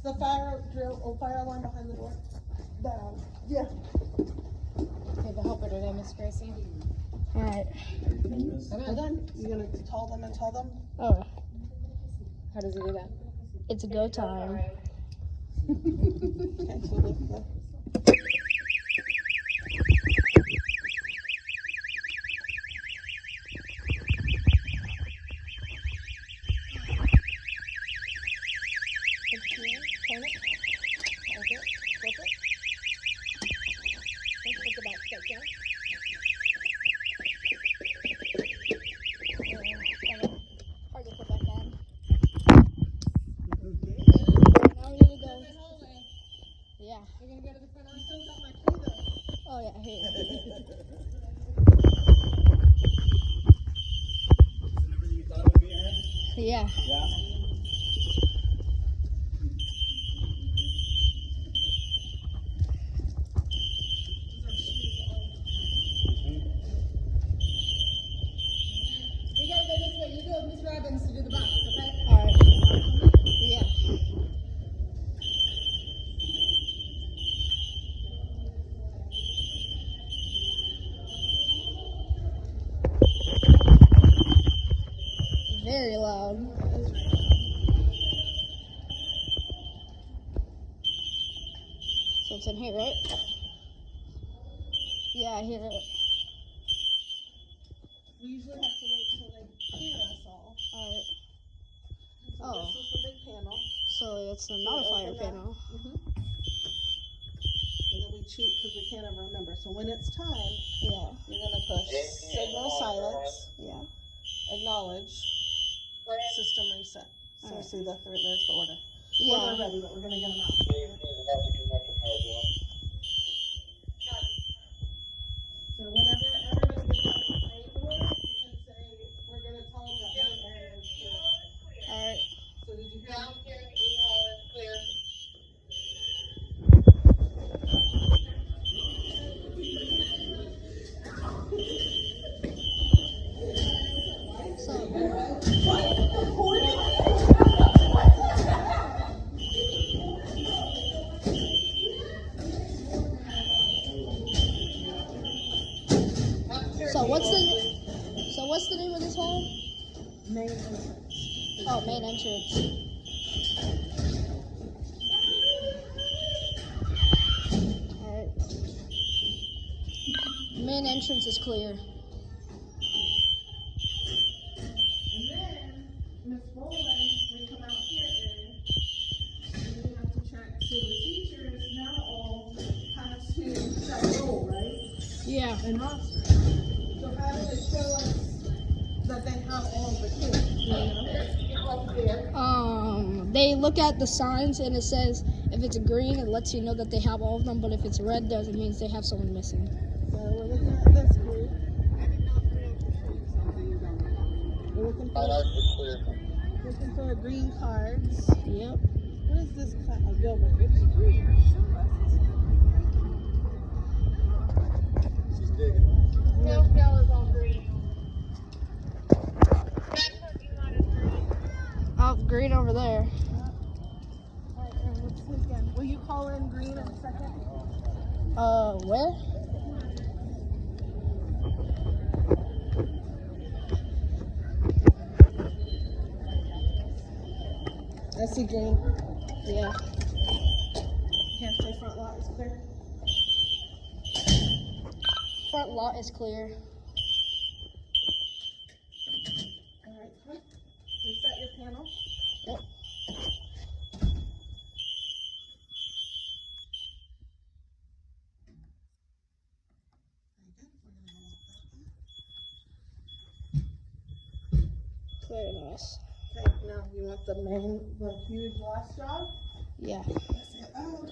the fire drill or fire alarm behind the door. Down. Yeah. Okay, the helper today, Miss Gracie. Alright. Hold on. You gonna tell them and tell them? Oh, How does he do that? it's go time. Okay, so lift the. Turn it. Hold it. Flip it. Okay, put the back foot down. Hard to put back on. Now we need to go. Yeah. You're gonna go to the front. I still got my key though. Oh yeah, here. Everything you thought it would be, Aaron? Yeah. Yeah. We gotta go this way. You go with Miss Robbins to do the box, okay? Alright. Yeah. Very loud. So it's in here, right? Yeah, I hear it. We usually have to wait till they hear us all. Alright. So Oh. this is the big panel. So it's the modifier Open that. panel. And then we cheat because we can't ever remember. So when it's time, Yeah. you're gonna push signal silence, Yeah. acknowledge, system reset. So Alright. see there's the order. Yeah. Well, they're ready, but we're gonna get them out. So whenever everybody gets out the main door, you can say, we're gonna tell them that main area is clear. Alright. So did you hear? So what's the name of this hall? Main entrance. Oh, main entrance. Alright. Main entrance is clear. And then, Miss Boland, we come out here and we have to check. So the teachers now all have to set roll, right? Yeah. And roster. So how do they show us that they have all of the kids? You know? Up there. They look at the signs and it says if it's green, it lets you know that they have all of them, but if it's red, it means they have someone missing. So we're looking at this group. We're looking for green cards. Yep. What is this class? Oh, Gilbert. She's digging. No, is all green. Oh, green over there. Alright, Aaron, let's see again. Will you call in green in a second? Where? I see green. Yeah. Can't say front lot is clear. Front lot is clear. Alright, come. Reset your panel. Yep. Very nice. Okay, now you want the huge last job? Yeah. Press it out.